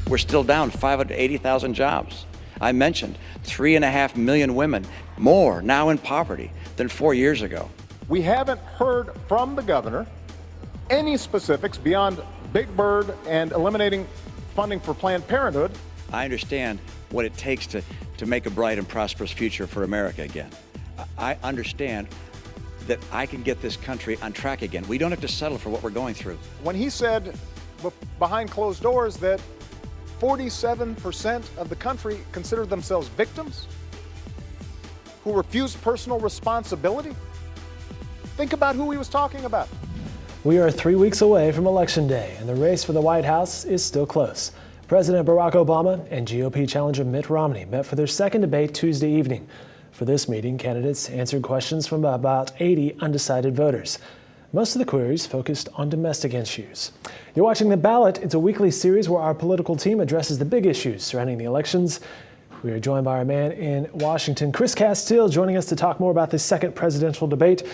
we're still down 580,000 jobs. I mentioned 3.5 million women more now in poverty than 4 years ago. We haven't heard from the governor any specifics beyond Big Bird and eliminating funding for Planned Parenthood. I understand what it takes to make a bright and prosperous future for America again. I understand that I can get this country on track again. We don't have to settle for what we're going through. When he said behind closed doors that 47% of the country consider themselves victims who refuse personal responsibility, think about who he was talking about. We are 3 weeks away from Election Day, and the race for the White House is still close. President Barack Obama and GOP challenger Mitt Romney met for their second debate Tuesday evening. For this meeting, candidates answered questions from about 80 undecided voters. Most of the queries focused on domestic issues. You're watching The Ballot. It's a weekly series where our political team addresses the big issues surrounding the elections. We are joined by our man in Washington, Chris Casteel, joining us to talk more about the second presidential debate.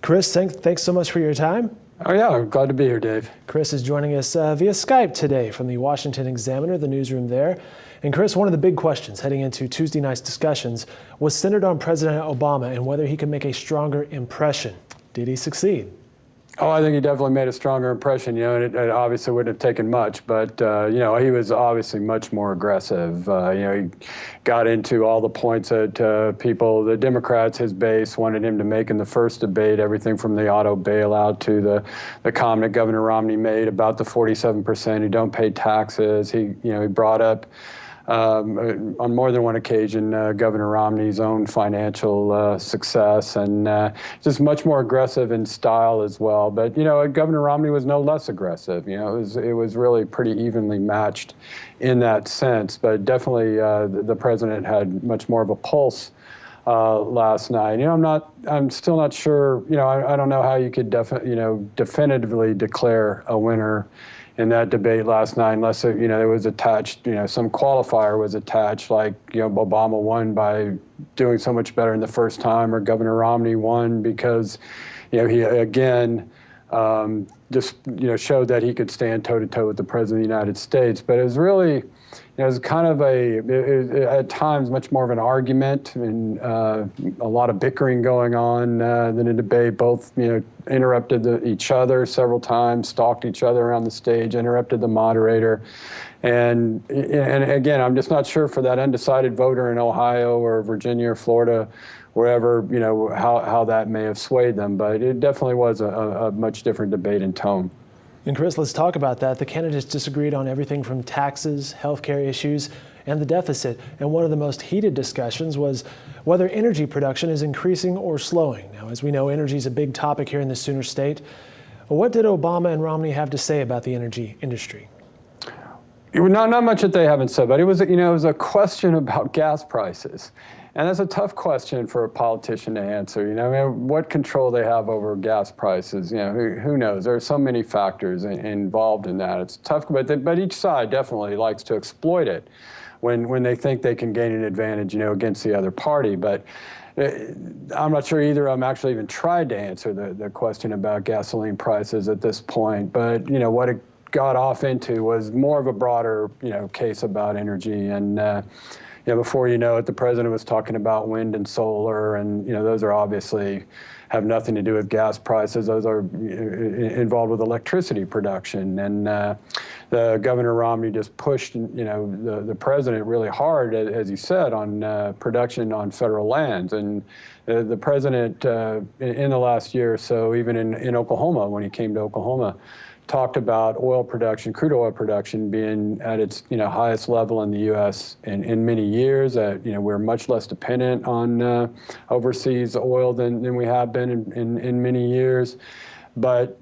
Chris, thanks so much for your time. Oh yeah, I'm glad to be here, Dave. Chris is joining us via Skype today from the Washington Examiner, the newsroom there. And Chris, one of the big questions heading into Tuesday night's discussions was centered on President Obama and whether he could make a stronger impression. Did he succeed? Oh, I think he definitely made a stronger impression, and it obviously wouldn't have taken much, but, he was obviously much more aggressive. He got into all the points that people, the Democrats, his base, wanted him to make in the first debate, everything from the auto bailout to the comment that Governor Romney made about the 47% who don't pay taxes. He brought up on more than one occasion, Governor Romney's own financial success, and just much more aggressive in style as well. But Governor Romney was no less aggressive. It was really pretty evenly matched in that sense. But definitely, the president had much more of a pulse last night. I'm still not sure. I don't know how you could definitively declare a winner in that debate last night, unless there was attached, some qualifier was attached, like Obama won by doing so much better in the first time, or Governor Romney won because he again just showed that he could stand toe to toe with the president of the United States. But it was really, it was kind of at times much more of an argument and a lot of bickering going on than a debate. Both interrupted each other several times, stalked each other around the stage, interrupted the moderator. And again, I'm just not sure for that undecided voter in Ohio or Virginia or Florida, wherever, how that may have swayed them. But it definitely was a much different debate in tone. And Chris, let's talk about that. The candidates disagreed on everything from taxes, healthcare issues, and the deficit. And one of the most heated discussions was whether energy production is increasing or slowing. Now, as we know, energy is a big topic here in the Sooner State. What did Obama and Romney have to say about the energy industry? Not much that they haven't said, but it was a question about gas prices. And that's a tough question for a politician to answer. What control they have over gas prices, who knows? There are so many factors involved in that. It's tough, but each side definitely likes to exploit it when they think they can gain an advantage, against the other party. But I'm not sure either of them actually even tried to answer the question about gasoline prices at this point. But, what it got off into was more of a broader, case about energy. And, before you know it, the president was talking about wind and solar, and those are obviously have nothing to do with gas prices. Those are involved with electricity production. And the Governor Romney just pushed, the president really hard, as he said, on production on federal lands. And the president, in the last year or so, even in Oklahoma, when he came to Oklahoma, talked about oil production, crude oil production being at its highest level in the U.S. in many years. We're much less dependent on overseas oil than we have been in many years. But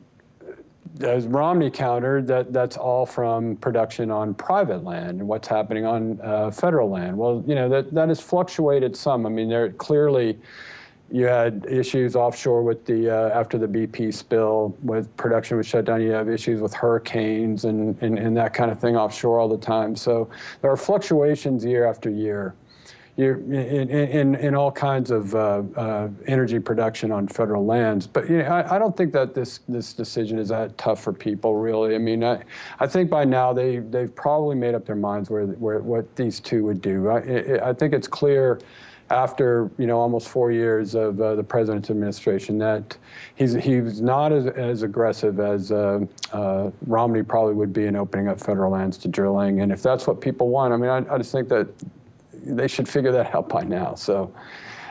as Romney countered, that's all from production on private land and what's happening on federal land. Well, that has fluctuated some. I mean, there clearly. You had issues offshore with after the BP spill, with production was shut down. You have issues with hurricanes and that kind of thing offshore all the time. So there are fluctuations year after year, you're in all kinds of energy production on federal lands. But I don't think that this decision is that tough for people, really. I mean, I think by now they've probably made up their minds what these two would do. I think it's clear after almost 4 years of the president's administration that he's not as aggressive as Romney probably would be in opening up federal lands to drilling. And if that's what people want, I mean, I just think that they should figure that out by now. So,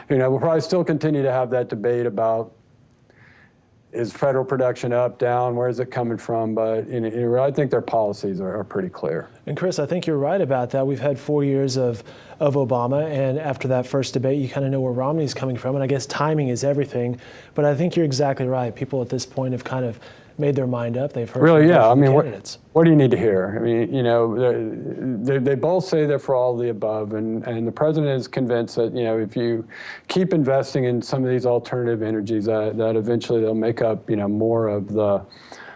we'll probably still continue to have that debate about, is federal production up, down, where is it coming from? But I think their policies are pretty clear. And Chris, I think you're right about that. We've had 4 years of Obama, and after that first debate, you kind of know where Romney's coming from, and I guess timing is everything. But I think you're exactly right. People at this point have kind of made their mind up. They've heard really, yeah. I mean, candidates. What do you need to hear? I mean, they both say they're for all of the above, and the president is convinced that if you keep investing in some of these alternative energies, that eventually they'll make up more of the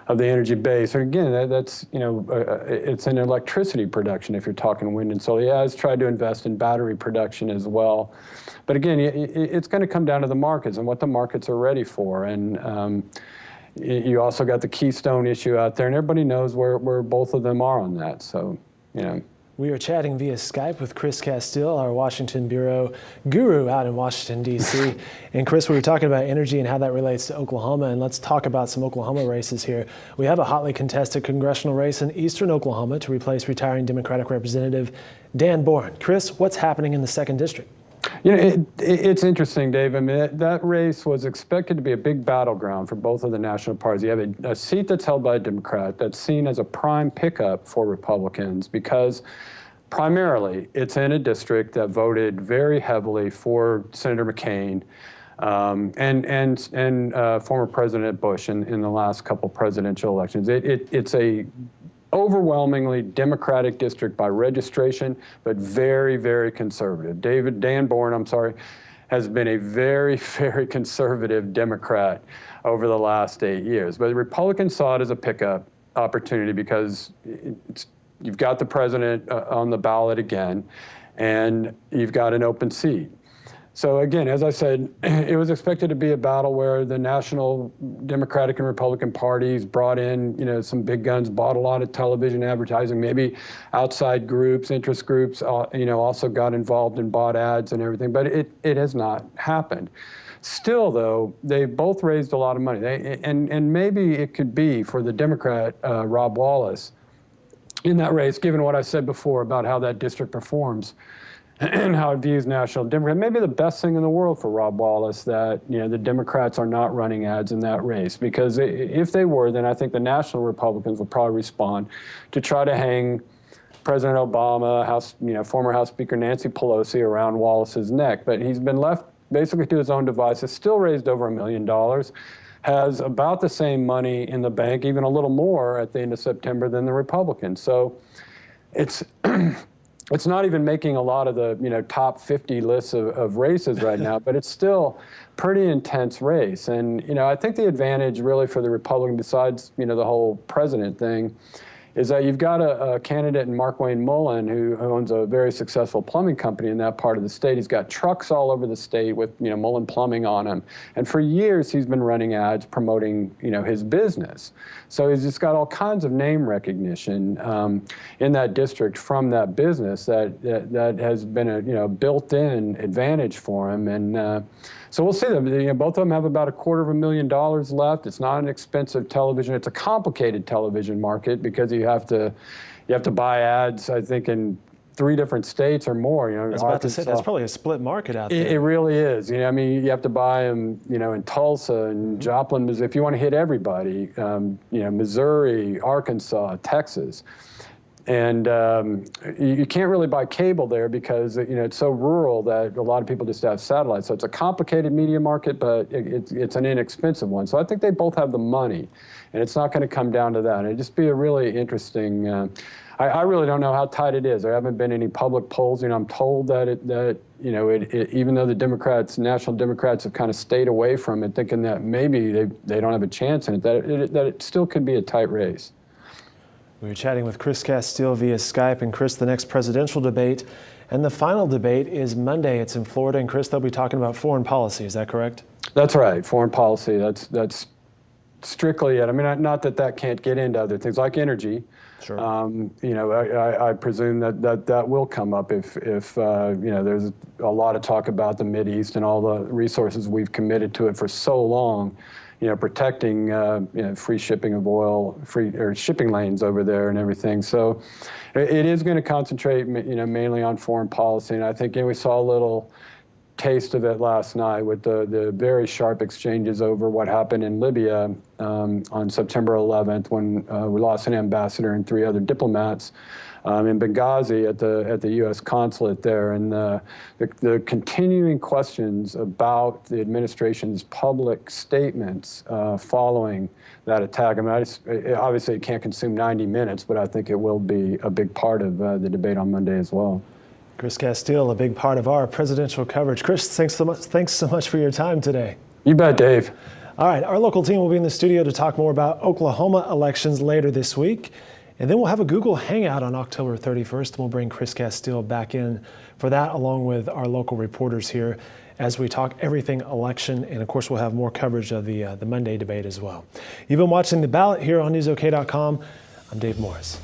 energy base. And again, that's it's in electricity production if you're talking wind and solar. He has tried to invest in battery production as well, but again, it's going to come down to the markets and what the markets are ready for. And you also got the Keystone issue out there, and everybody knows where both of them are on that. So, We are chatting via Skype with Chris Casteel, our Washington Bureau guru out in Washington, D.C. And Chris, we were talking about energy and how that relates to Oklahoma, and let's talk about some Oklahoma races here. We have a hotly contested congressional race in eastern Oklahoma to replace retiring Democratic Representative Dan Boren. Chris, what's happening in the 2nd District? It's interesting, Dave. I mean, that race was expected to be a big battleground for both of the national parties. You have a seat that's held by a Democrat that's seen as a prime pickup for Republicans because primarily it's in a district that voted very heavily for Senator McCain and former President Bush in the last couple presidential elections. It's a overwhelmingly Democratic district by registration, but very, very conservative. Dan Boren, has been a very, very conservative Democrat over the last 8 years. But the Republicans saw it as a pickup opportunity because you've got the president on the ballot again, and you've got an open seat. So again, as I said, it was expected to be a battle where the national Democratic and Republican parties brought in, some big guns, bought a lot of television advertising, maybe outside groups, interest groups, also got involved and bought ads and everything, but it has not happened. Still, though, they both raised a lot of money, and maybe it could be for the Democrat, Rob Wallace, in that race, given what I said before about how that district performs, and how it views national Democrats. Maybe the best thing in the world for Rob Wallace that the Democrats are not running ads in that race, because if they were, then I think the national Republicans would probably respond to try to hang President Obama, former House Speaker Nancy Pelosi around Wallace's neck. But he's been left basically to his own devices. Still raised over $1 million, has about the same money in the bank, even a little more at the end of September than the Republicans. So it's it's not even making a lot of the top 50 lists of races right now, but it's still pretty intense race. And I think the advantage really for the Republican, besides the whole president thing, is that you've got a candidate in Mark Wayne Mullen who owns a very successful plumbing company in that part of the state. He's got trucks all over the state with Mullen Plumbing on them, and for years he's been running ads promoting his business. So he's just got all kinds of name recognition in that district from that business that has been a built-in advantage for him. And so we'll see them. Both of them have about $250,000 left. It's not an expensive television. It's a complicated television market because you have to buy ads, I think, in 3 different states or more. I was about to say, that's probably a split market out there. It really is. You have to buy them, in Tulsa and Joplin, Missouri. If you want to hit everybody, Missouri, Arkansas, Texas. And you can't really buy cable there because it's so rural that a lot of people just have satellites. So it's a complicated media market, but it's an inexpensive one. So I think they both have the money, and it's not going to come down to that. It'd just be a really interesting. I really don't know how tight it is. There haven't been any public polls. I'm told that even though the national Democrats have kind of stayed away from it, thinking that maybe they don't have a chance in it, that it still could be a tight race. We were chatting with Chris Casteel via Skype. And Chris, the next presidential debate and the final debate is Monday. It's in Florida. And Chris, they'll be talking about foreign policy. Is that correct? That's right. Foreign policy. That's strictly it. I mean, not that that can't get into other things like energy. Sure. You know, I presume that will come up if you know, there's a lot of talk about the Mideast and all the resources we've committed to it for so long. You know, protecting you know, free shipping of oil, shipping lanes over there and everything. So it is going to concentrate, you know, mainly on foreign policy. And I think, you know, we saw a little taste of it last night with the very sharp exchanges over what happened in Libya on September 11th when we lost an ambassador and 3 other diplomats in Benghazi at the U.S. consulate there, and the continuing questions about the administration's public statements following that attack. I mean, obviously it can't consume 90 minutes, but I think it will be a big part of the debate on Monday as well. Chris Casteel, a big part of our presidential coverage. Chris, thanks so much for your time today. You bet, Dave. All right, our local team will be in the studio to talk more about Oklahoma elections later this week. And then we'll have a Google Hangout on October 31st. And we'll bring Chris Casteel back in for that, along with our local reporters here as we talk everything election. And of course, we'll have more coverage of the Monday debate as well. You've been watching The Ballot here on newsok.com. I'm Dave Morris.